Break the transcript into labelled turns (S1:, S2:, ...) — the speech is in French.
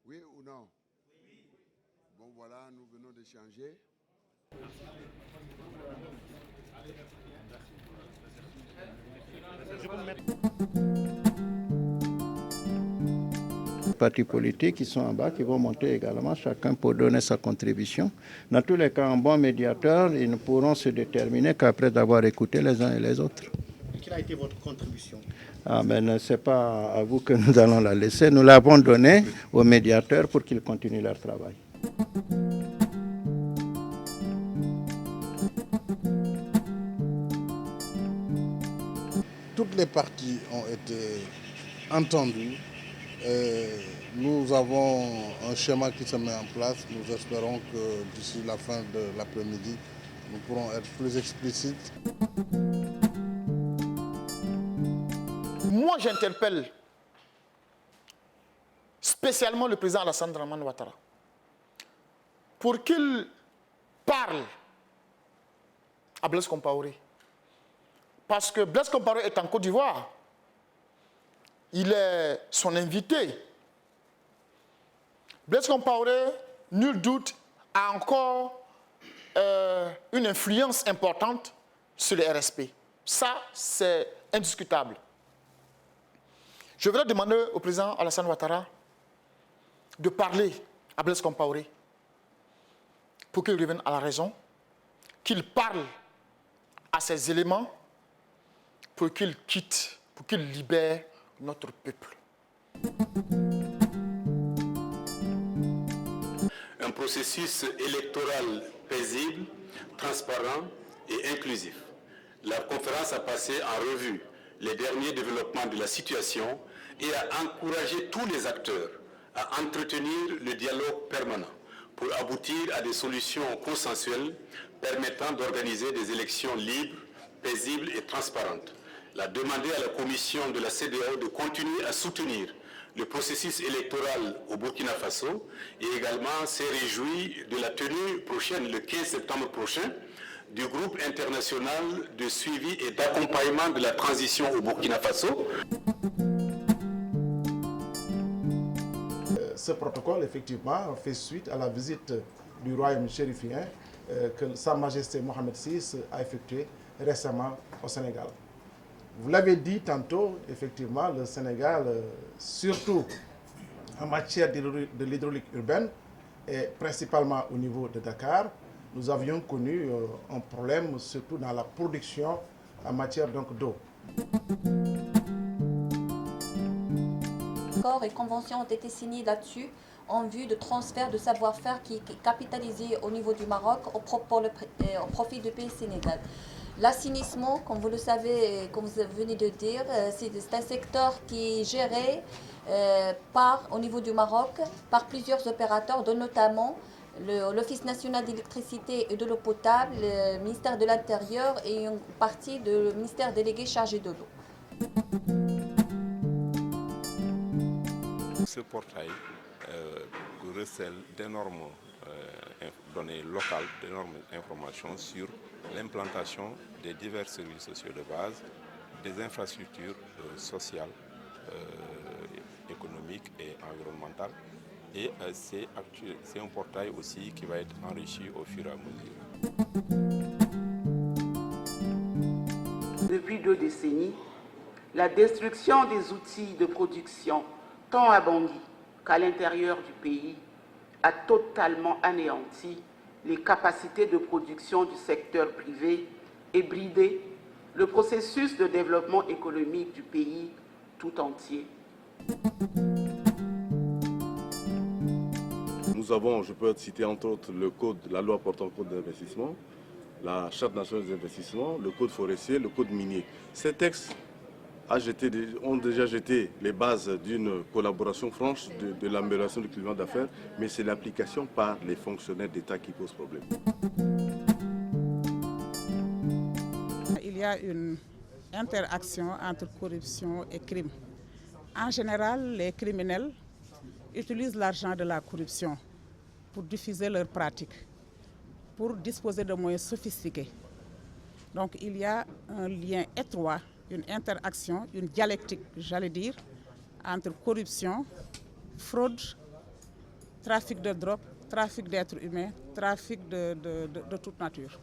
S1: Oui ou non? Bon, voilà, nous venons d'échanger.
S2: Partis politiques qui sont en bas, qui vont monter également, chacun pour donner sa contribution. Dans tous les cas, un bon médiateur, ils ne pourront se déterminer qu'après avoir écouté les uns et les autres.
S3: Et quelle a été votre contribution?
S2: Mais ce n'est pas à vous que nous allons la laisser. Nous l'avons donnée aux médiateurs pour qu'ils continuent leur travail.
S4: Toutes les parties ont été entendues. Nous avons un schéma qui se met en place. Nous espérons que d'ici la fin de l'après-midi, nous pourrons être plus explicites.
S3: Moi, j'interpelle spécialement le président Alassane Dramane Ouattara pour qu'il parle à Blaise Compaoré. Parce que Blaise Compaoré est en Côte d'Ivoire. Il est son invité. Blaise Compaoré, nul doute, a encore une influence importante sur le RSP. Ça, c'est indiscutable. Je voudrais demander au président Alassane Ouattara de parler à Blaise Compaoré pour qu'il revienne à la raison, qu'il parle à ces éléments pour qu'il quitte, pour qu'il libère notre peuple.
S5: Un processus électoral paisible, transparent et inclusif. La conférence a passé en revue les derniers développements de la situation et a encouragé tous les acteurs à entretenir le dialogue permanent pour aboutir à des solutions consensuelles permettant d'organiser des élections libres, paisibles et transparentes. Elle a demandé à la commission de la CEDEAO de continuer à soutenir le processus électoral au Burkina Faso et également s'est réjoui de la tenue prochaine, le 15 septembre prochain, du groupe international de suivi et d'accompagnement de la transition au Burkina Faso.
S6: Ce protocole, effectivement, fait suite à la visite du royaume chérifien que Sa Majesté Mohamed VI a effectuée récemment au Sénégal. Vous l'avez dit tantôt, effectivement, le Sénégal, surtout en matière de l'hydraulique urbaine, et principalement au niveau de Dakar, nous avions connu un problème, surtout dans la production en matière d'eau.
S7: Accords et conventions ont été signés là-dessus en vue de transfert de savoir-faire qui est capitalisé au niveau du Maroc au profit du pays Sénégal. L'assainissement, comme vous le savez, comme vous venez de dire, c'est un secteur qui est géré au niveau du Maroc par plusieurs opérateurs, dont notamment l'Office national d'électricité et de l'eau potable, le ministère de l'Intérieur et une partie du ministère délégué chargé de l'eau.
S8: Ce portail recèle d'énormes données locales, d'énormes informations sur l'implantation des divers services sociaux de base, des infrastructures sociales, économiques et environnementales. Et c'est un portail aussi qui va être enrichi au fur et à mesure.
S9: Depuis 2 décennies, la destruction des outils de production, tant à Bangui qu'à l'intérieur du pays, a totalement anéanti les capacités de production du secteur privé et bridé le processus de développement économique du pays tout entier.
S10: Nous avons, je peux citer entre autres le code, la loi portant le code d'investissement, la charte nationale des investissements, le code forestier, le code minier. Ces textes ont déjà jeté les bases d'une collaboration franche de l'amélioration du climat d'affaires, mais c'est l'application par les fonctionnaires d'État qui pose problème.
S11: Il y a une interaction entre corruption et crime. En général, les criminels utilisent l'argent de la corruption pour diffuser leurs pratiques, pour disposer de moyens sophistiqués. Donc il y a un lien étroit, une interaction, une dialectique, j'allais dire, entre corruption, fraude, trafic de drogue, trafic d'êtres humains, trafic de toute nature.